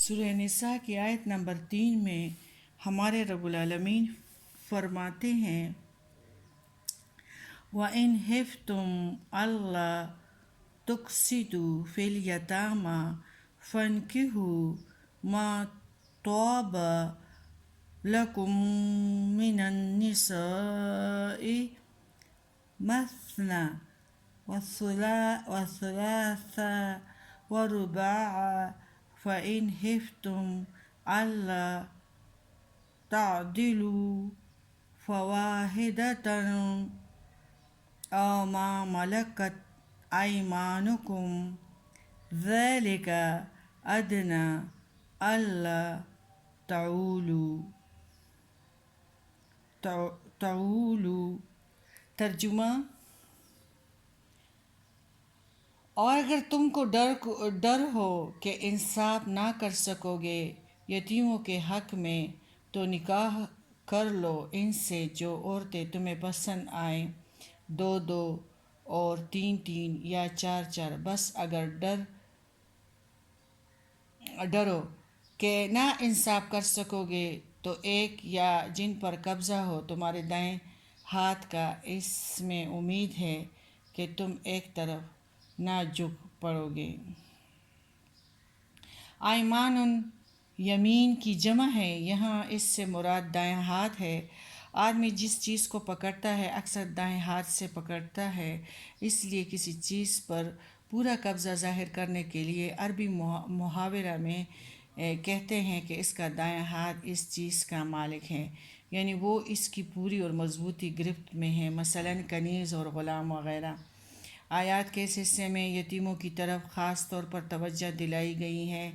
سورہ نساء کی آیت نمبر 3 میں ہمارے رب العالمین فرماتے ہیں وَإِنْ خِفْتُمْ أَلَّا تُقْسِطُوا فِي الْيَتَامَى فَانكِحُوا مَا طَابَ لَكُم مِّنَ النِّسَاءِ مَثْنَى وَثُلَاثَ وَرُبَاعَ فَإِنْ خِفْتُمْ أَلَّا تَعْدِلُوا فَوَاحِدَةً أَوْ مَا مَلَكَتْ أَيْمَانُكُمْ ذَلِكَ أَدْنَىٰ أَلَّا تعولوا ترجمہ: اور اگر تم کو ڈر ہو کہ انصاف نہ کر سکو گے یتیموں کے حق میں تو نکاح کر لو ان سے جو عورتیں تمہیں پسند آئیں، 2 اور 3 یا 4 بس اگر ڈرو کہ نہ انصاف کر سکو گے تو ایک یا جن پر قبضہ ہو تمہارے دائیں ہاتھ کا، اس میں امید ہے کہ تم ایک طرف نہ جھک پڑو گے۔ ایمان یمین کی جمع ہے، یہاں اس سے مراد دائیں ہاتھ ہے۔ آدمی جس چیز کو پکڑتا ہے اکثر دائیں ہاتھ سے پکڑتا ہے، اس لیے کسی چیز پر پورا قبضہ ظاہر کرنے کے لیے عربی محاورہ میں کہتے ہیں کہ اس کا دائیں ہاتھ اس چیز کا مالک ہے، یعنی وہ اس کی پوری اور مضبوطی گرفت میں ہے، مثلاً کنیز اور غلام وغیرہ۔ آیات کے اس حصے میں یتیموں کی طرف خاص طور پر توجہ دلائی گئی ہے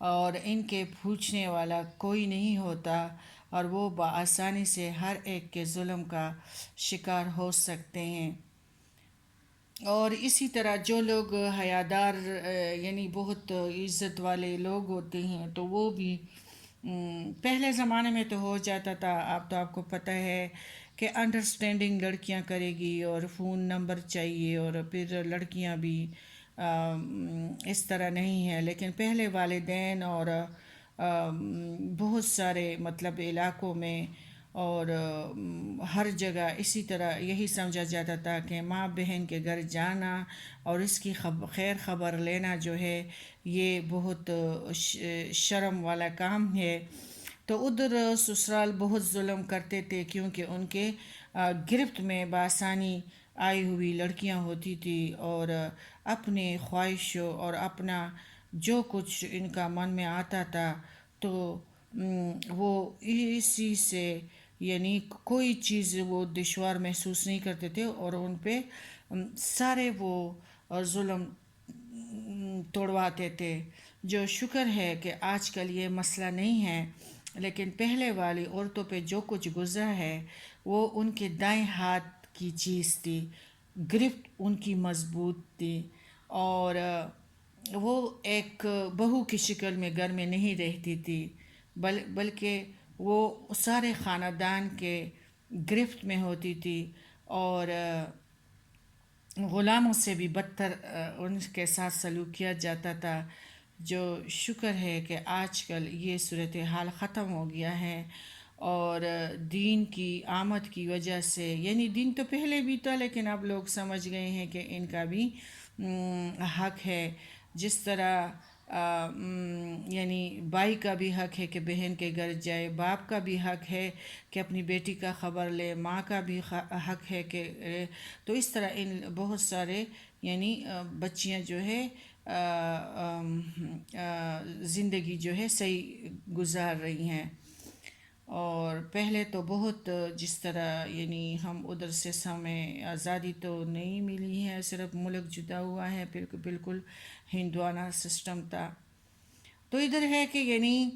اور ان کے پوچھنے والا کوئی نہیں ہوتا اور وہ بآسانی سے ہر ایک کے ظلم کا شکار ہو سکتے ہیں۔ اور اسی طرح جو لوگ حیادار یعنی بہت عزت والے لوگ ہوتے ہیں تو وہ بھی پہلے زمانے میں تو ہو جاتا تھا، اب تو آپ کو پتہ ہے کہ انڈرسٹینڈنگ لڑکیاں کرے گی اور فون نمبر چاہیے، اور پھر لڑکیاں بھی اس طرح نہیں ہیں، لیکن پہلے والدین اور بہت سارے مطلب علاقوں میں اور ہر جگہ اسی طرح یہی سمجھا جاتا تھا کہ ماں بہن کے گھر جانا اور اس کی خیر خبر لینا جو ہے یہ بہت شرم والا کام ہے۔ تو ادھر سسرال بہت ظلم کرتے تھے کیونکہ ان کے گرفت میں بآسانی آئی ہوئی لڑکیاں ہوتی تھی اور اپنے خواہشوں اور اپنا جو کچھ ان کا من میں آتا تھا تو وہ اسی سے یعنی کوئی چیز وہ دشوار محسوس نہیں کرتے تھے اور ان پہ سارے وہ ظلم توڑواتے تھے۔ جو شکر ہے کہ آج کل یہ مسئلہ نہیں ہے، لیکن پہلے والی عورتوں پہ جو کچھ گزرا ہے وہ ان کے دائیں ہاتھ کی چیز تھی، گرفت ان کی مضبوط تھی اور وہ ایک بہو کی شکل میں گھر میں نہیں رہتی تھی بلکہ وہ سارے خاندان کے گرفت میں ہوتی تھی اور غلاموں سے بھی بدتر ان کے ساتھ سلوک کیا جاتا تھا۔ جو شکر ہے کہ آج کل یہ صورتحال ختم ہو گیا ہے اور دین کی آمد کی وجہ سے، یعنی دین تو پہلے بھی تھا لیکن اب لوگ سمجھ گئے ہیں کہ ان کا بھی حق ہے، جس طرح یعنی بھائی کا بھی حق ہے کہ بہن کے گھر جائے، باپ کا بھی حق ہے کہ اپنی بیٹی کا خبر لے، ماں کا بھی حق ہے کہ تو اس طرح ان بہت سارے یعنی بچیاں جو ہے زندگی جو ہے صحیح گزار رہی ہیں۔ اور پہلے تو بہت جس طرح یعنی ہم ادھر سے ہمیں آزادی تو نہیں ملی ہے، صرف ملک جدا ہوا ہے، بالکل ہندوانہ سسٹم تھا۔ تو ادھر ہے کہ یعنی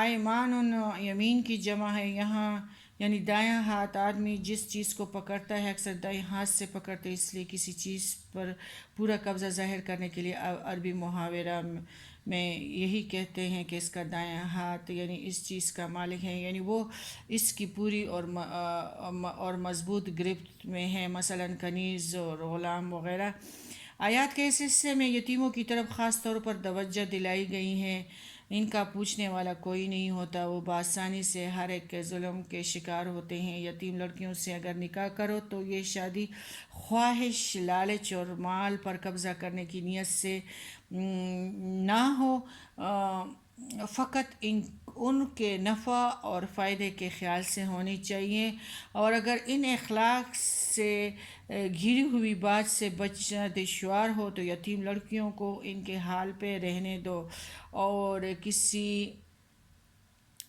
ایمان یمین کی جمع ہے، یہاں یعنی دایاں ہاتھ آدمی جس چیز کو پکڑتا ہے اکثر دائیں ہاتھ سے پکڑتے، اس لیے کسی چیز پر پورا قبضہ ظاہر کرنے کے لیے عربی محاورہ میں یہی کہتے ہیں کہ اس کا دایاں ہاتھ یعنی اس چیز کا مالک ہے، یعنی وہ اس کی پوری اور مضبوط گرفت میں ہے، مثلاً کنیز اور غلام وغیرہ۔ آیات کے اس حصے میں یتیموں کی طرف خاص طور پر توجہ دلائی گئی ہے۔ ان کا پوچھنے والا کوئی نہیں ہوتا، وہ بآسانی سے ہر ایک کے ظلم کے شکار ہوتے ہیں۔ یتیم لڑکیوں سے اگر نکاح کرو تو یہ شادی خواہش، لالچ اور مال پر قبضہ کرنے کی نیت سے نہ ہو، فقط ان کے نفع اور فائدے کے خیال سے ہونی چاہیے۔ اور اگر ان اخلاق سے گھری ہوئی بات سے بچنا دشوار ہو تو یتیم لڑکیوں کو ان کے حال پہ رہنے دو اور کسی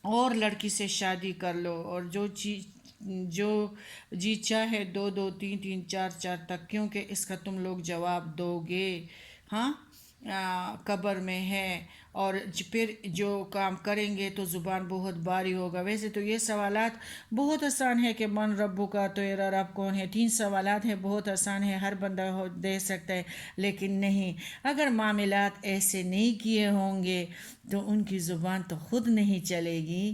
اور لڑکی سے شادی کر لو، اور جو جی چاہے دو دو تین تین چار چار تک، کیونکہ اس کا تم لوگ جواب دو گے، ہاں، قبر میں ہے، اور پھر جو کام کریں گے تو زبان بہت باری ہوگا۔ ویسے تو یہ سوالات بہت آسان ہے کہ من ربو کا، تیرا رب کون ہے، 3 سوالات ہیں، بہت آسان ہے، ہر بندہ دے سکتا ہے، لیکن نہیں، اگر معاملات ایسے نہیں کیے ہوں گے تو ان کی زبان تو خود نہیں چلے گی،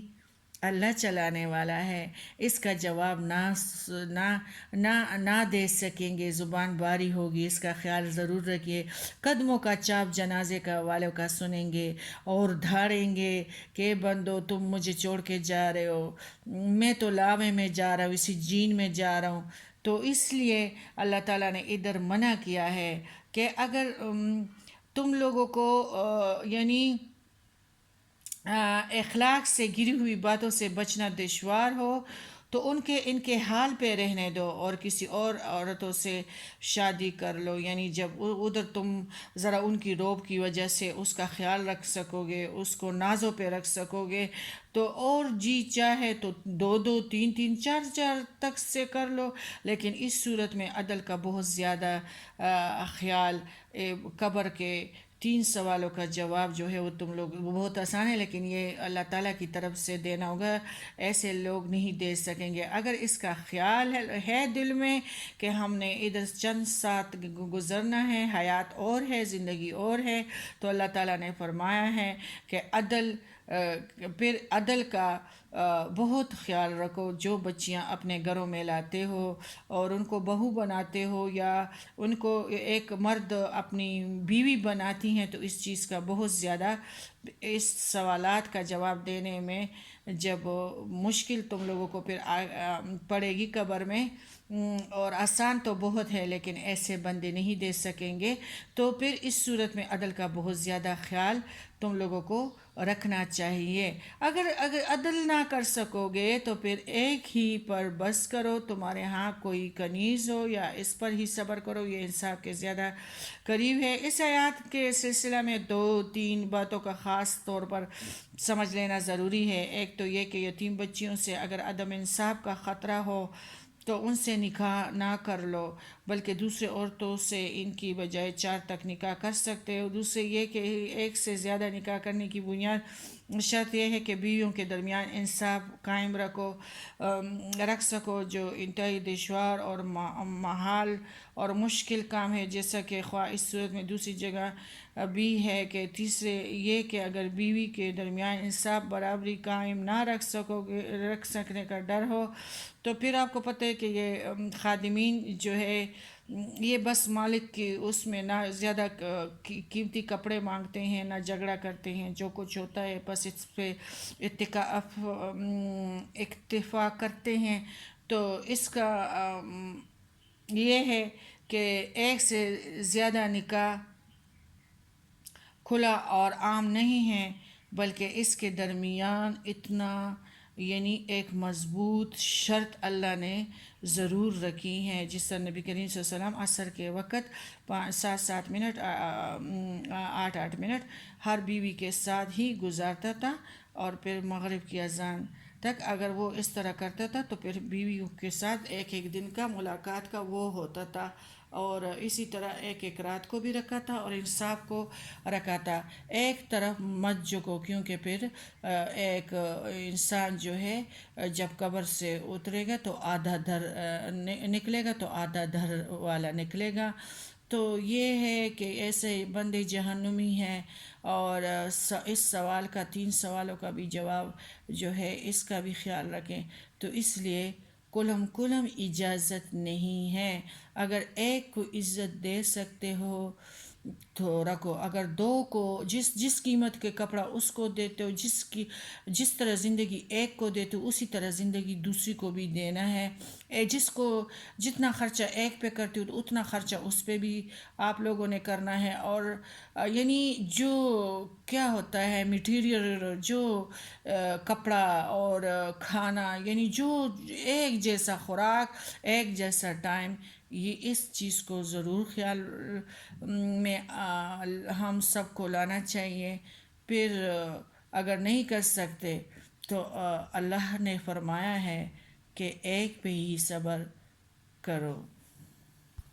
اللہ چلانے والا ہے، اس کا جواب نہ دے سکیں گے، زبان باری ہوگی، اس کا خیال ضرور رکھیے۔ قدموں کا چاپ جنازے کا والوں کا سنیں گے اور دھاڑیں گے کہ بندو تم مجھے چھوڑ کے جا رہے ہو، میں تو لاوے میں جا رہا ہوں، اسی جین میں جا رہا ہوں۔ تو اس لیے اللہ تعالیٰ نے ادھر منع کیا ہے کہ اگر تم لوگوں کو یعنی اخلاق سے گری ہوئی باتوں سے بچنا دشوار ہو تو ان کے حال پہ رہنے دو اور کسی اور عورتوں سے شادی کر لو، یعنی جب ادھر تم ذرا ان کی روب کی وجہ سے اس کا خیال رکھ سکو گے، اس کو نازوں پہ رکھ سکو گے، تو اور جی چاہے تو دو دو تین تین چار چار تک سے کر لو، لیکن اس صورت میں عدل کا بہت زیادہ خیال، قبر کے 3 سوالوں کا جواب جو ہے وہ تم لوگ، وہ بہت آسان ہے لیکن یہ اللہ تعالیٰ کی طرف سے دینا ہوگا، ایسے لوگ نہیں دے سکیں گے۔ اگر اس کا خیال ہے دل میں کہ ہم نے ادھر چند ساتھ گزرنا ہے، حیات اور ہے، زندگی اور ہے، تو اللہ تعالیٰ نے فرمایا ہے کہ پھر عدل کا بہت خیال رکھو۔ جو بچیاں اپنے گھروں میں لاتے ہو اور ان کو بہو بناتے ہو یا ان کو ایک مرد اپنی بیوی بناتی ہیں تو اس چیز کا بہت زیادہ، اس سوالات کا جواب دینے میں جب مشکل تم لوگوں کو پھر پڑے گی قبر میں، اور آسان تو بہت ہے لیکن ایسے بندے نہیں دے سکیں گے، تو پھر اس صورت میں عدل کا بہت زیادہ خیال تم لوگوں کو رکھنا چاہیے۔ اگر عدل نہ کر سکو گے تو پھر ایک ہی پر بس کرو، تمہارے ہاں کوئی کنیز ہو یا اس پر ہی صبر کرو، یہ انصاف کے زیادہ قریب ہے۔ اس آیات کے سلسلہ میں 2-3 باتوں کا خاص طور پر سمجھ لینا ضروری ہے۔ ایک تو یہ کہ یتیم بچیوں سے اگر عدم انصاف کا خطرہ ہو تو ان سے نکاح نہ کر لو، بلکہ دوسرے عورتوں سے ان کی بجائے 4 تک نکاح کر سکتے ہو۔ دوسرے یہ کہ ایک سے زیادہ نکاح کرنے کی بنیاد شرط یہ ہے کہ بیویوں کے درمیان انصاف قائم رکھ سکو، جو انتہائی دشوار اور محال اور مشکل کام ہے، جیسا کہ خواہ اس صورت میں دوسری جگہ بھی ہے کہ تیسرے یہ کہ اگر بیوی کے درمیان انصاف برابری قائم نہ رکھ سکنے کا ڈر ہو تو پھر آپ کو پتہ ہے کہ یہ خادمین جو ہے یہ بس مالک کی اس میں نہ زیادہ قیمتی کپڑے مانگتے ہیں، نہ جھگڑا کرتے ہیں، جو کچھ ہوتا ہے بس اس پہ اتفاق کرتے ہیں۔ تو اس کا یہ ہے کہ ایک سے زیادہ نکاح کھلا اور عام نہیں ہے، بلکہ اس کے درمیان اتنا یعنی ایک مضبوط شرط اللہ نے ضرور رکھی ہے، جس طرح نبی کریم صلی اللہ علیہ وسلم عصر کے وقت 7-7 منٹ 8-8 منٹ ہر بیوی کے ساتھ ہی گزارتا تھا، اور پھر مغرب کی اذان تک اگر وہ اس طرح کرتا تھا تو پھر بیویوں کے ساتھ ایک ایک دن کا ملاقات کا وہ ہوتا تھا، اور اسی طرح ایک ایک رات کو بھی رکھا تھا اور انصاف کو رکھا تھا۔ ایک طرف مت جھکو، کیونکہ پھر ایک انسان جو ہے جب قبر سے اترے گا تو آدھا دھر نکلے گا تو آدھا دھر والا نکلے گا۔ تو یہ ہے کہ ایسے بندے جہنمی ہیں، اور اس سوال کا 3 سوالوں کا بھی جواب جو ہے اس کا بھی خیال رکھیں۔ تو اس لیے کلم اجازت نہیں ہے. اگر ایک کو عزت دے سکتے ہو تو رکھو، اگر دو کو جس قیمت کے کپڑا اس کو دیتے ہو، جس طرح زندگی ایک کو دیتے ہو اسی طرح زندگی دوسری کو بھی دینا ہے. جس کو جتنا خرچہ ایک پہ کرتے ہو تو اتنا خرچہ اس پہ بھی آپ لوگوں نے کرنا ہے. اور یعنی جو کیا ہوتا ہے میٹیریل، جو کپڑا اور کھانا، یعنی جو ایک جیسا خوراک، ایک جیسا ٹائم، یہ اس چیز کو ضرور خیال میں ہم سب کو لانا چاہیے. پھر اگر نہیں کر سکتے تو اللہ نے فرمایا ہے کہ ایک پہ ہی صبر کرو.